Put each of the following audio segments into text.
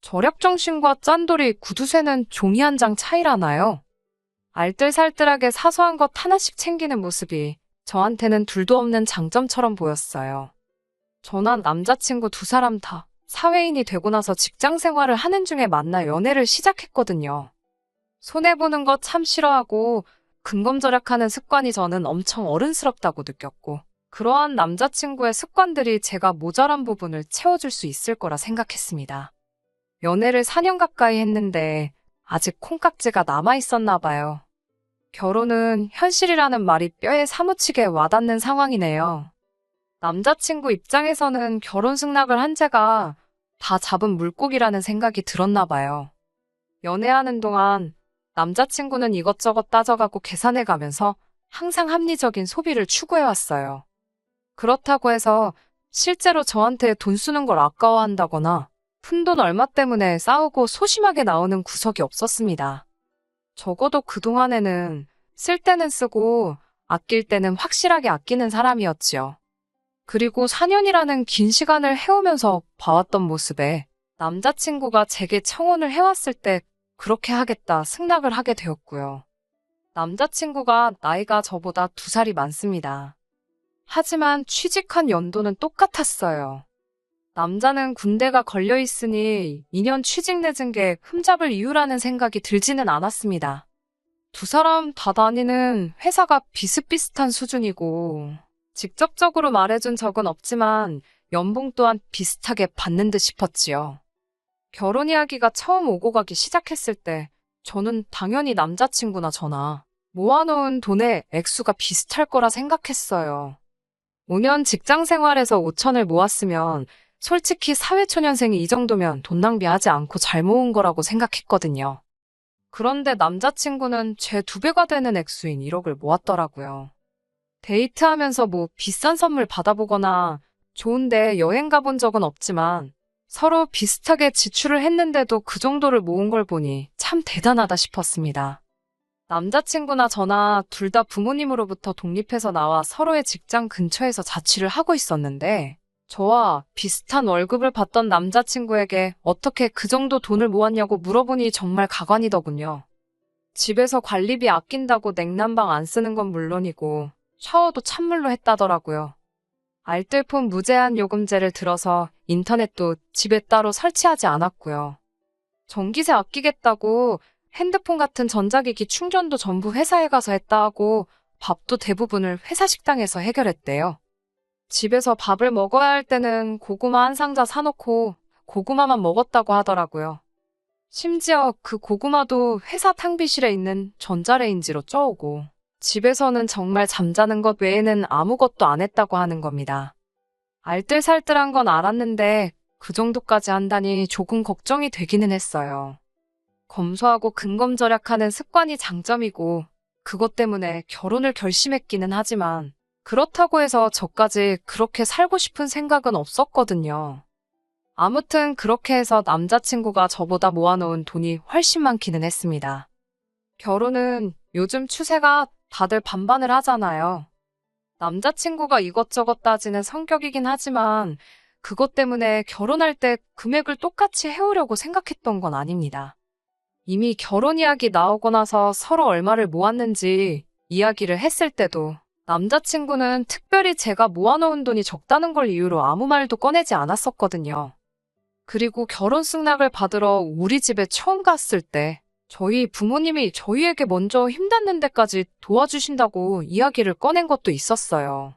절약정신과 짠돌이 구두쇠는 종이 한 장 차이라나요? 알뜰살뜰하게 사소한 것 하나씩 챙기는 모습이 저한테는 둘도 없는 장점처럼 보였어요. 저나 남자친구 두 사람 다 사회인이 되고 나서 직장 생활을 하는 중에 만나 연애를 시작했거든요. 손해보는 거 참 싫어하고 근검절약하는 습관이 저는 엄청 어른스럽다고 느꼈고, 그러한 남자친구의 습관들이 제가 모자란 부분을 채워줄 수 있을 거라 생각했습니다. 연애를 4년 가까이 했는데 아직 콩깍지가 남아있었나 봐요. 결혼은 현실이라는 말이 뼈에 사무치게 와닿는 상황이네요. 남자친구 입장에서는 결혼 승낙을 한 제가 다 잡은 물고기라는 생각이 들었나 봐요. 연애하는 동안 남자친구는 이것저것 따져가고 계산해가면서 항상 합리적인 소비를 추구해왔어요. 그렇다고 해서 실제로 저한테 돈 쓰는 걸 아까워한다거나 푼돈 얼마 때문에 싸우고 소심하게 나오는 구석이 없었습니다. 적어도 그동안에는 쓸 때는 쓰고 아낄 때는 확실하게 아끼는 사람이었지요. 그리고 4년이라는 긴 시간을 해오면서 봐왔던 모습에 남자친구가 제게 청혼을 해왔을 때 그렇게 하겠다 승낙을 하게 되었고요. 남자친구가 나이가 저보다 2살이 많습니다. 하지만 취직한 연도는 똑같았어요. 남자는 군대가 걸려있으니 2년 취직 늦은 게 흠잡을 이유라는 생각이 들지는 않았습니다. 두 사람 다 다니는 회사가 비슷비슷한 수준이고 직접적으로 말해준 적은 없지만 연봉 또한 비슷하게 받는 듯 싶었지요. 결혼 이야기가 처음 오고 가기 시작했을 때 저는 당연히 남자친구나 저나 모아놓은 돈의 액수가 비슷할 거라 생각했어요. 5년 직장 생활에서 5천을 모았으면 솔직히 사회초년생이 이 정도면 돈 낭비하지 않고 잘 모은 거라고 생각했거든요. 그런데 남자친구는 제 2배가 되는 액수인 1억을 모았더라고요. 데이트하면서 뭐 비싼 선물 받아보거나 좋은데 여행 가본 적은 없지만 서로 비슷하게 지출을 했는데도 그 정도를 모은 걸 보니 참 대단하다 싶었습니다. 남자친구나 저나 둘 다 부모님으로부터 독립해서 나와 서로의 직장 근처에서 자취를 하고 있었는데 저와 비슷한 월급을 받던 남자친구에게 어떻게 그 정도 돈을 모았냐고 물어보니 정말 가관이더군요. 집에서 관리비 아낀다고 냉난방 안 쓰는 건 물론이고 샤워도 찬물로 했다더라고요. 알뜰폰 무제한 요금제를 들어서 인터넷도 집에 따로 설치하지 않았고요. 전기세 아끼겠다고 핸드폰 같은 전자기기 충전도 전부 회사에 가서 했다 하고 밥도 대부분을 회사 식당에서 해결했대요. 집에서 밥을 먹어야 할 때는 고구마 한 상자 사놓고 고구마만 먹었다고 하더라고요. 심지어 그 고구마도 회사 탕비실에 있는 전자레인지로 쪄오고 집에서는 정말 잠자는 것 외에는 아무것도 안 했다고 하는 겁니다. 알뜰살뜰한 건 알았는데 그 정도까지 한다니 조금 걱정이 되기는 했어요. 검소하고 근검절약하는 습관이 장점이고 그것 때문에 결혼을 결심했기는 하지만 그렇다고 해서 저까지 그렇게 살고 싶은 생각은 없었거든요. 아무튼 그렇게 해서 남자친구가 저보다 모아놓은 돈이 훨씬 많기는 했습니다. 결혼은 요즘 추세가 다들 반반을 하잖아요. 남자친구가 이것저것 따지는 성격이긴 하지만 그것 때문에 결혼할 때 금액을 똑같이 해오려고 생각했던 건 아닙니다. 이미 결혼 이야기 나오고 나서 서로 얼마를 모았는지 이야기를 했을 때도 남자친구는 특별히 제가 모아놓은 돈이 적다는 걸 이유로 아무 말도 꺼내지 않았었거든요. 그리고 결혼 승낙을 받으러 우리 집에 처음 갔을 때 저희 부모님이 저희에게 먼저 힘닿는 데까지 도와주신다고 이야기를 꺼낸 것도 있었어요.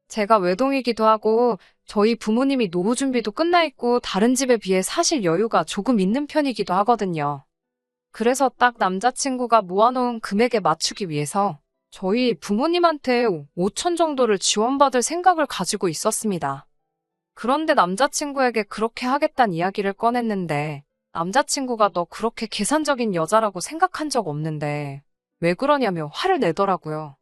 제가 외동이기도 하고 저희 부모님이 노후 준비도 끝나 있고 다른 집에 비해 사실 여유가 조금 있는 편이기도 하거든요. 그래서 딱 남자친구가 모아놓은 금액에 맞추기 위해서 저희 부모님한테 5천 정도를 지원받을 생각을 가지고 있었습니다. 그런데 남자친구에게 그렇게 하겠다는 이야기를 꺼냈는데 남자친구가 너 그렇게 계산적인 여자라고 생각한 적 없는데 왜 그러냐며 화를 내더라고요.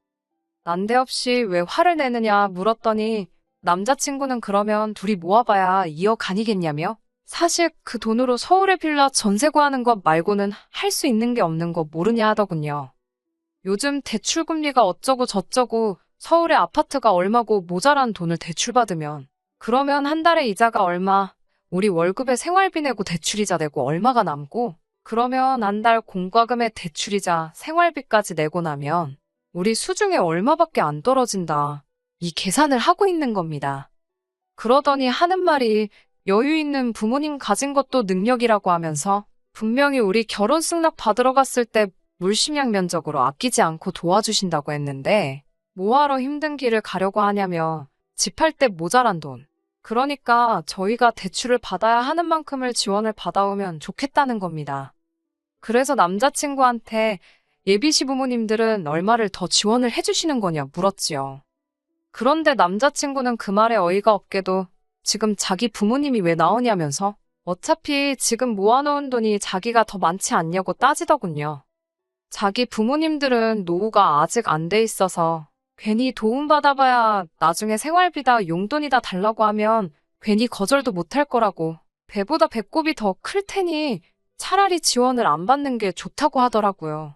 난데없이 왜 화를 내느냐 물었더니 남자친구는 그러면 둘이 모아봐야 2억 아니겠냐며 사실 그 돈으로 서울에 빌라 전세 구하는 것 말고는 할 수 있는 게 없는 거 모르냐 하더군요. 요즘 대출금리가 어쩌고 저쩌고 서울에 아파트가 얼마고 모자란 돈을 대출받으면 그러면 한 달에 이자가 얼마, 우리 월급에 생활비 내고 대출이자 내고 얼마가 남고, 그러면 한 달 공과금에 대출이자 생활비까지 내고 나면 우리 수중에 얼마밖에 안 떨어진다. 이 계산을 하고 있는 겁니다. 그러더니 하는 말이 여유 있는 부모님 가진 것도 능력이라고 하면서 분명히 우리 결혼 승낙 받으러 갔을 때 물심양 면적으로 아끼지 않고 도와주신다고 했는데 뭐하러 힘든 길을 가려고 하냐며 집 할 때 모자란 돈. 그러니까 저희가 대출을 받아야 하는 만큼을 지원을 받아오면 좋겠다는 겁니다. 그래서 남자친구한테 예비 시부모님들은 얼마를 더 지원을 해주시는 거냐 물었지요. 그런데 남자친구는 그 말에 어이가 없게도 지금 자기 부모님이 왜 나오냐면서 어차피 지금 모아놓은 돈이 자기가 더 많지 않냐고 따지더군요. 자기 부모님들은 노후가 아직 안 돼 있어서 괜히 도움받아봐야 나중에 생활비다 용돈이다 달라고 하면 괜히 거절도 못할 거라고 배보다 배꼽이 더 클 테니 차라리 지원을 안 받는 게 좋다고 하더라고요.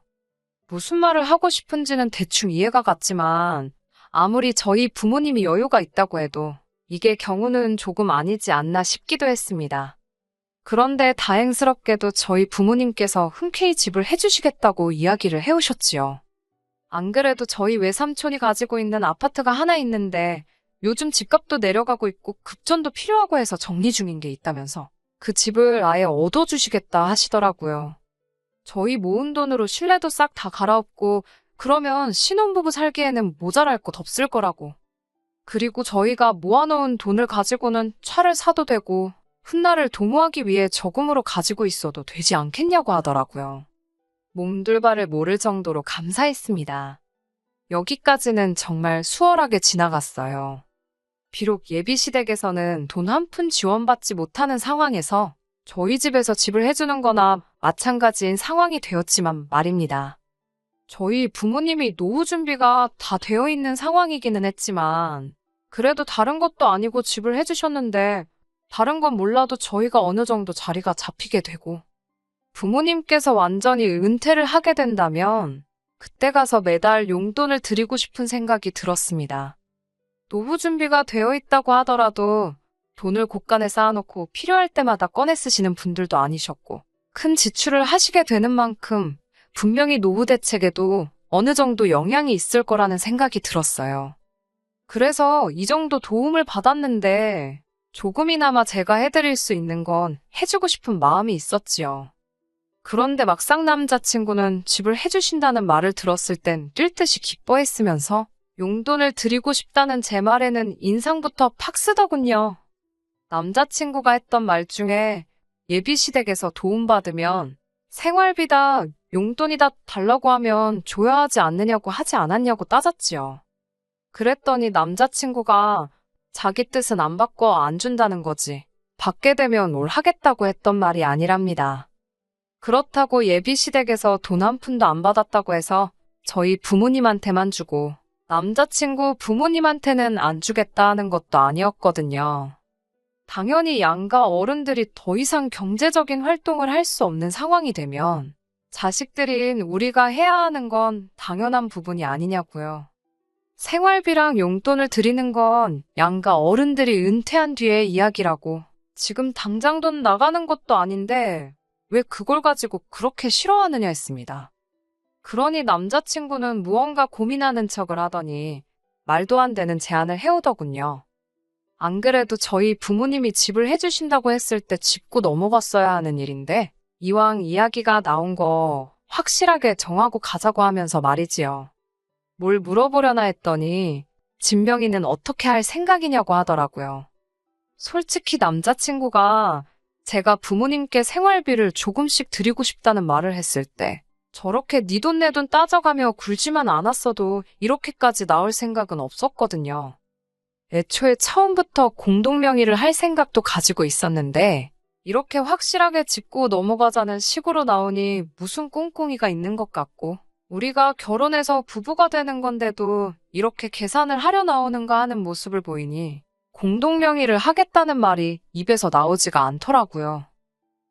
무슨 말을 하고 싶은지는 대충 이해가 갔지만 아무리 저희 부모님이 여유가 있다고 해도 이게 경우는 조금 아니지 않나 싶기도 했습니다. 그런데 다행스럽게도 저희 부모님께서 흔쾌히 집을 해주시겠다고 이야기를 해오셨지요. 안 그래도 저희 외삼촌이 가지고 있는 아파트가 하나 있는데 요즘 집값도 내려가고 있고 급전도 필요하고 해서 정리 중인 게 있다면서 그 집을 아예 얻어주시겠다 하시더라고요. 저희 모은 돈으로 실내도 싹 다 갈아엎고 그러면 신혼부부 살기에는 모자랄 것 없을 거라고. 그리고 저희가 모아놓은 돈을 가지고는 차를 사도 되고 훗날을 도모하기 위해 저금으로 가지고 있어도 되지 않겠냐고 하더라고요. 몸둘바를 모를 정도로 감사했습니다. 여기까지는 정말 수월하게 지나갔어요. 비록 예비시댁에서는 돈 한 푼 지원받지 못하는 상황에서 저희 집에서 집을 해주는 거나 마찬가지인 상황이 되었지만 말입니다. 저희 부모님이 노후 준비가 다 되어 있는 상황이기는 했지만 그래도 다른 것도 아니고 집을 해주셨는데 다른 건 몰라도 저희가 어느 정도 자리가 잡히게 되고 부모님께서 완전히 은퇴를 하게 된다면 그때 가서 매달 용돈을 드리고 싶은 생각이 들었습니다. 노후 준비가 되어 있다고 하더라도 돈을 곳간에 쌓아놓고 필요할 때마다 꺼내 쓰시는 분들도 아니셨고 큰 지출을 하시게 되는 만큼 분명히 노후 대책에도 어느 정도 영향이 있을 거라는 생각이 들었어요. 그래서 이 정도 도움을 받았는데 조금이나마 제가 해드릴 수 있는 건 해주고 싶은 마음이 있었지요. 그런데 막상 남자친구는 집을 해주신다는 말을 들었을 땐 뛸 듯이 기뻐했으면서 용돈을 드리고 싶다는 제 말에는 인상부터 팍 쓰더군요. 남자친구가 했던 말 중에 예비시댁에서 도움받으면 생활비다 용돈이다 달라고 하면 줘야 하지 않느냐고 하지 않았냐고 따졌지요. 그랬더니 남자친구가 자기 뜻은 안 바꿔 안 준다는 거지. 받게 되면 뭘 하겠다고 했던 말이 아니랍니다. 그렇다고 예비시댁에서 돈 한 푼도 안 받았다고 해서 저희 부모님한테만 주고 남자친구 부모님한테는 안 주겠다 하는 것도 아니었거든요. 당연히 양가 어른들이 더 이상 경제적인 활동을 할 수 없는 상황이 되면 자식들인 우리가 해야 하는 건 당연한 부분이 아니냐고요. 생활비랑 용돈을 드리는 건 양가 어른들이 은퇴한 뒤의 이야기라고. 지금 당장 돈 나가는 것도 아닌데 왜 그걸 가지고 그렇게 싫어하느냐 했습니다. 그러니 남자친구는 무언가 고민하는 척을 하더니 말도 안 되는 제안을 해오더군요. 안 그래도 저희 부모님이 집을 해주신다고 했을 때 짚고 넘어갔어야 하는 일인데 이왕 이야기가 나온 거 확실하게 정하고 가자고 하면서 말이지요. 뭘 물어보려나 했더니 진명이는 어떻게 할 생각이냐고 하더라고요. 솔직히 남자친구가 제가 부모님께 생활비를 조금씩 드리고 싶다는 말을 했을 때 저렇게 네 돈 내 돈 따져가며 굴지만 않았어도 이렇게까지 나올 생각은 없었거든요. 애초에 처음부터 공동명의를 할 생각도 가지고 있었는데 이렇게 확실하게 짚고 넘어가자는 식으로 나오니 무슨 꿍꿍이가 있는 것 같고 우리가 결혼해서 부부가 되는 건데도 이렇게 계산을 하려 나오는가 하는 모습을 보이니 공동명의를 하겠다는 말이 입에서 나오지가 않더라고요.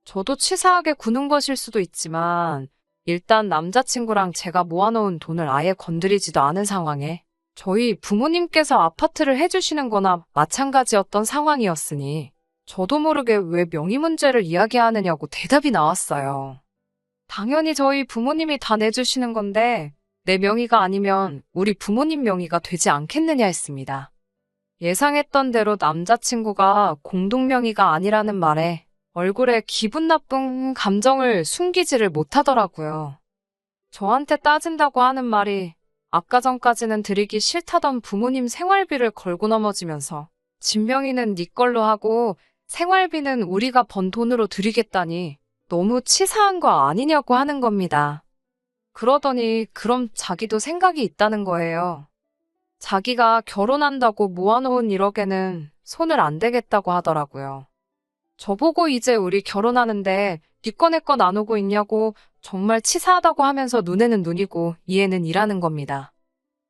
저도 치사하게 구는 것일 수도 있지만 일단 남자친구랑 제가 모아놓은 돈을 아예 건드리지도 않은 상황에 저희 부모님께서 아파트를 해주시는 거나 마찬가지였던 상황이었으니 저도 모르게 왜 명의 문제를 이야기하느냐고 대답이 나왔어요. 당연히 저희 부모님이 다 내주시는 건데 내 명의가 아니면 우리 부모님 명의가 되지 않겠느냐 했습니다. 예상했던 대로 남자친구가 공동명의가 아니라는 말에 얼굴에 기분 나쁜 감정을 숨기지를 못하더라고요. 저한테 따진다고 하는 말이 아까 전까지는 드리기 싫다던 부모님 생활비를 걸고 넘어지면서 집 명의는 네 걸로 하고 생활비는 우리가 번 돈으로 드리겠다니 너무 치사한 거 아니냐고 하는 겁니다. 그러더니 그럼 자기도 생각이 있다는 거예요. 자기가 결혼한다고 모아놓은 1억에는 손을 안 대겠다고 하더라고요. 저보고 이제 우리 결혼하는데 네 거 내 거 나누고 있냐고 정말 치사하다고 하면서 눈에는 눈이고 이에는 이라는 겁니다.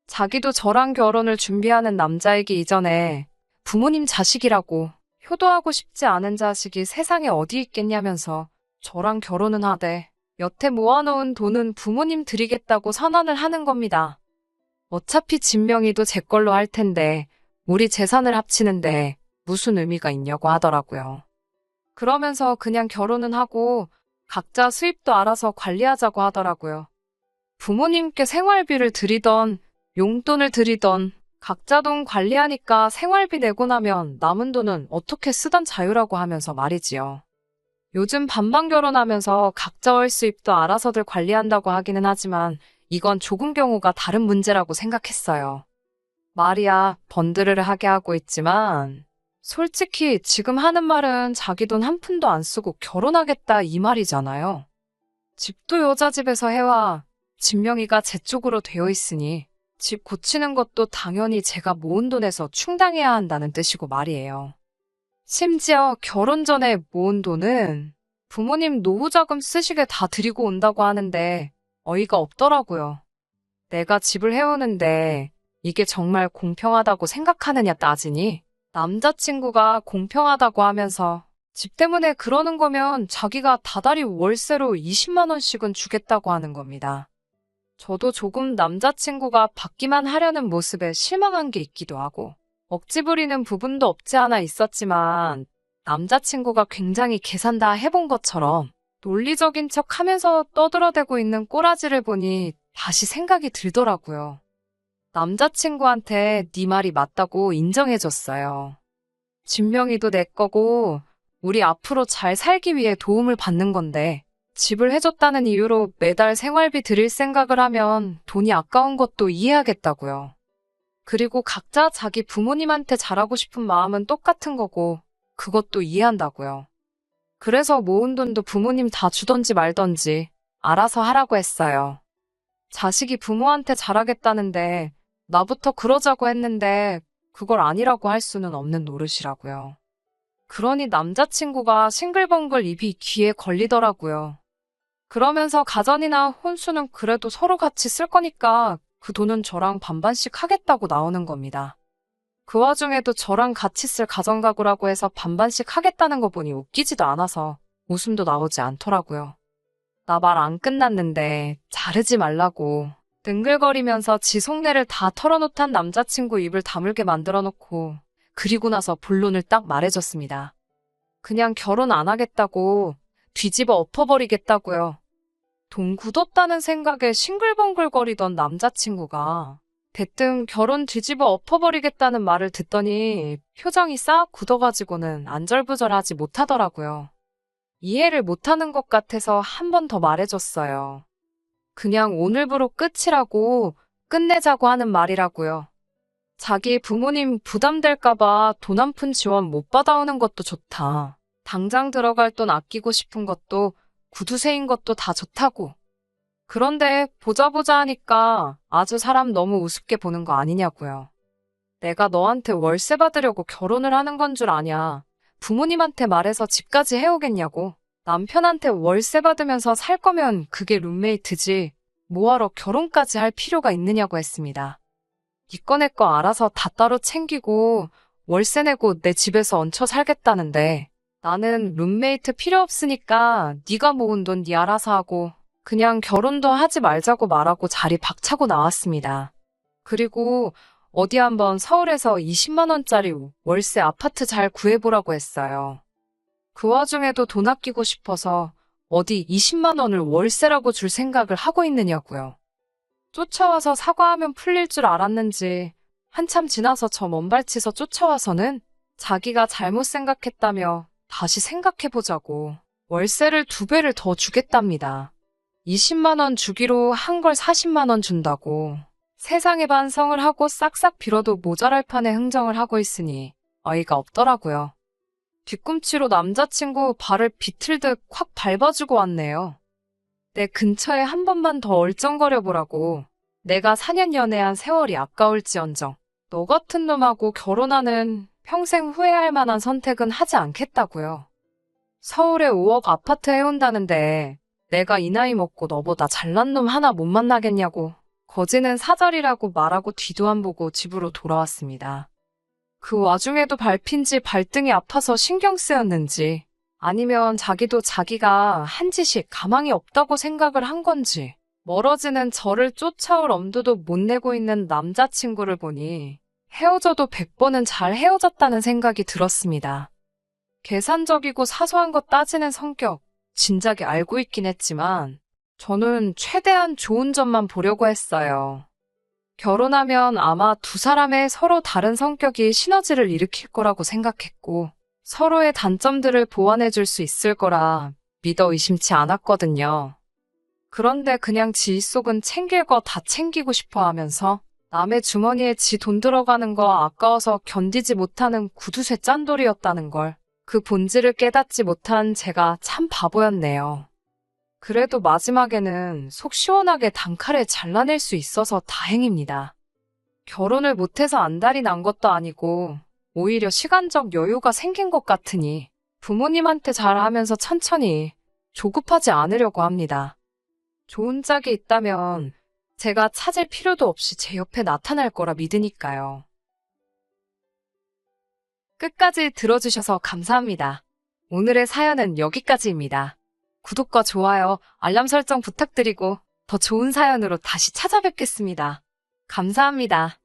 자기도 저랑 결혼을 준비하는 남자이기 이전에 부모님 자식이라고 효도하고 싶지 않은 자식이 세상에 어디 있겠냐면서 저랑 결혼은 하되 여태 모아놓은 돈은 부모님 드리겠다고 선언을 하는 겁니다. 어차피 집 명의도 제 걸로 할 텐데 우리 재산을 합치는데 무슨 의미가 있냐고 하더라고요. 그러면서 그냥 결혼은 하고 각자 수입도 알아서 관리하자고 하더라고요. 부모님께 생활비를 드리던 용돈을 드리던 각자 돈 관리하니까 생활비 내고 나면 남은 돈은 어떻게 쓰던 자유라고 하면서 말이지요. 요즘 반반 결혼하면서 각자 월 수입도 알아서들 관리한다고 하기는 하지만 이건 조금 경우가 다른 문제라고 생각했어요. 말이야 번드르르 하게 하고 있지만 솔직히 지금 하는 말은 자기 돈 한 푼도 안 쓰고 결혼하겠다 이 말이잖아요. 집도 여자 집에서 해와 집 명의가 제 쪽으로 되어 있으니 집 고치는 것도 당연히 제가 모은 돈에서 충당해야 한다는 뜻이고 말이에요. 심지어 결혼 전에 모은 돈은 부모님 노후자금 쓰시게 다 드리고 온다고 하는데 어이가 없더라고요. 내가 집을 해오는데 이게 정말 공평하다고 생각하느냐 따지니 남자친구가 공평하다고 하면서 집 때문에 그러는 거면 자기가 다달이 월세로 20만 원씩은 주겠다고 하는 겁니다. 저도 조금 남자친구가 받기만 하려는 모습에 실망한 게 있기도 하고 억지 부리는 부분도 없지 않아 있었지만 남자친구가 굉장히 계산 다 해본 것처럼 논리적인 척 하면서 떠들어대고 있는 꼬라지를 보니 다시 생각이 들더라고요. 남자친구한테 네 말이 맞다고 인정해줬어요. 집 명의도 내 거고 우리 앞으로 잘 살기 위해 도움을 받는 건데 집을 해줬다는 이유로 매달 생활비 드릴 생각을 하면 돈이 아까운 것도 이해하겠다고요. 그리고 각자 자기 부모님한테 잘하고 싶은 마음은 똑같은 거고 그것도 이해한다고요. 그래서 모은 돈도 부모님 다 주던지 말던지 알아서 하라고 했어요. 자식이 부모한테 잘하겠다는데 나부터 그러자고 했는데 그걸 아니라고 할 수는 없는 노릇이라고요. 그러니 남자친구가 싱글벙글 입이 귀에 걸리더라고요. 그러면서 가전이나 혼수는 그래도 서로 같이 쓸 거니까 그 돈은 저랑 반반씩 하겠다고 나오는 겁니다. 그 와중에도 저랑 같이 쓸 가전가구라고 해서 반반씩 하겠다는 거 보니 웃기지도 않아서 웃음도 나오지 않더라고요. 나 말 안 끝났는데 자르지 말라고 능글거리면서 지 속내를 다 털어놓던 남자친구 입을 다물게 만들어 놓고 그리고 나서 본론을 딱 말해줬습니다. 그냥 결혼 안 하겠다고 뒤집어 엎어버리겠다고요. 돈 굳었다는 생각에 싱글벙글거리던 남자친구가 대뜸 결혼 뒤집어 엎어버리겠다는 말을 듣더니 표정이 싹 굳어가지고는 안절부절하지 못하더라고요. 이해를 못하는 것 같아서 한 번 더 말해줬어요. 그냥 오늘부로 끝이라고 끝내자고 하는 말이라고요. 자기 부모님 부담될까봐 돈 한 푼 지원 못 받아오는 것도 좋다. 당장 들어갈 돈 아끼고 싶은 것도 구두쇠인 것도 다 좋다고. 그런데 보자 하니까 아주 사람 너무 우습게 보는 거 아니냐고요. 내가 너한테 월세 받으려고 결혼을 하는 건 줄 아냐. 부모님한테 말해서 집까지 해오겠냐고. 남편한테 월세 받으면서 살 거면 그게 룸메이트지. 뭐하러 결혼까지 할 필요가 있느냐고 했습니다. 니꺼 내 거 알아서 다 따로 챙기고 월세 내고 내 집에서 얹혀 살겠다는데 나는 룸메이트 필요 없으니까 네가 모은 돈 네 알아서 하고 그냥 결혼도 하지 말자고 말하고 자리 박차고 나왔습니다. 그리고 어디 한번 서울에서 20만 원짜리 월세 아파트 잘 구해보라고 했어요. 그 와중에도 돈 아끼고 싶어서 어디 20만 원을 월세라고 줄 생각을 하고 있느냐고요. 쫓아와서 사과하면 풀릴 줄 알았는지 한참 지나서 저 먼발치서 쫓아와서는 자기가 잘못 생각했다며 다시 생각해보자고 월세를 2배를 더 주겠답니다. 20만 원 주기로 한 걸 40만 원 준다고 세상에 반성을 하고 싹싹 빌어도 모자랄 판에 흥정을 하고 있으니 어이가 없더라고요. 뒤꿈치로 남자친구 발을 비틀듯 콱 밟아주고 왔네요. 내 근처에 한 번만 더 얼쩡거려보라고. 내가 4년 연애한 세월이 아까울지언정 너 같은 놈하고 결혼하는 평생 후회할 만한 선택은 하지 않겠다고요. 서울에 5억 아파트 해온다는데 내가 이 나이 먹고 너보다 잘난 놈 하나 못 만나겠냐고 거지는 사절이라고 말하고 뒤도 안 보고 집으로 돌아왔습니다. 그 와중에도 밟힌 지 발등이 아파서 신경 쓰였는지 아니면 자기도 자기가 한 짓이 가망이 없다고 생각을 한 건지 멀어지는 저를 쫓아올 엄두도 못 내고 있는 남자친구를 보니 헤어져도 100번은 잘 헤어졌다는 생각이 들었습니다. 계산적이고 사소한 것 따지는 성격 진작에 알고 있긴 했지만 저는 최대한 좋은 점만 보려고 했어요. 결혼하면 아마 두 사람의 서로 다른 성격이 시너지를 일으킬 거라고 생각했고 서로의 단점들을 보완해 줄 수 있을 거라 믿어 의심치 않았거든요. 그런데 그냥 지 속은 챙길 거 다 챙기고 싶어 하면서 남의 주머니에 지 돈 들어가는 거 아까워서 견디지 못하는 구두쇠 짠돌이었다는 걸 그 본질을 깨닫지 못한 제가 참 바보였네요. 그래도 마지막에는 속 시원하게 단칼에 잘라낼 수 있어서 다행입니다. 결혼을 못해서 안달이 난 것도 아니고 오히려 시간적 여유가 생긴 것 같으니 부모님한테 잘하면서 천천히 조급하지 않으려고 합니다. 좋은 짝이 있다면 제가 찾을 필요도 없이 제 옆에 나타날 거라 믿으니까요. 끝까지 들어주셔서 감사합니다. 오늘의 사연은 여기까지입니다. 구독과 좋아요, 알람 설정 부탁드리고 더 좋은 사연으로 다시 찾아뵙겠습니다. 감사합니다.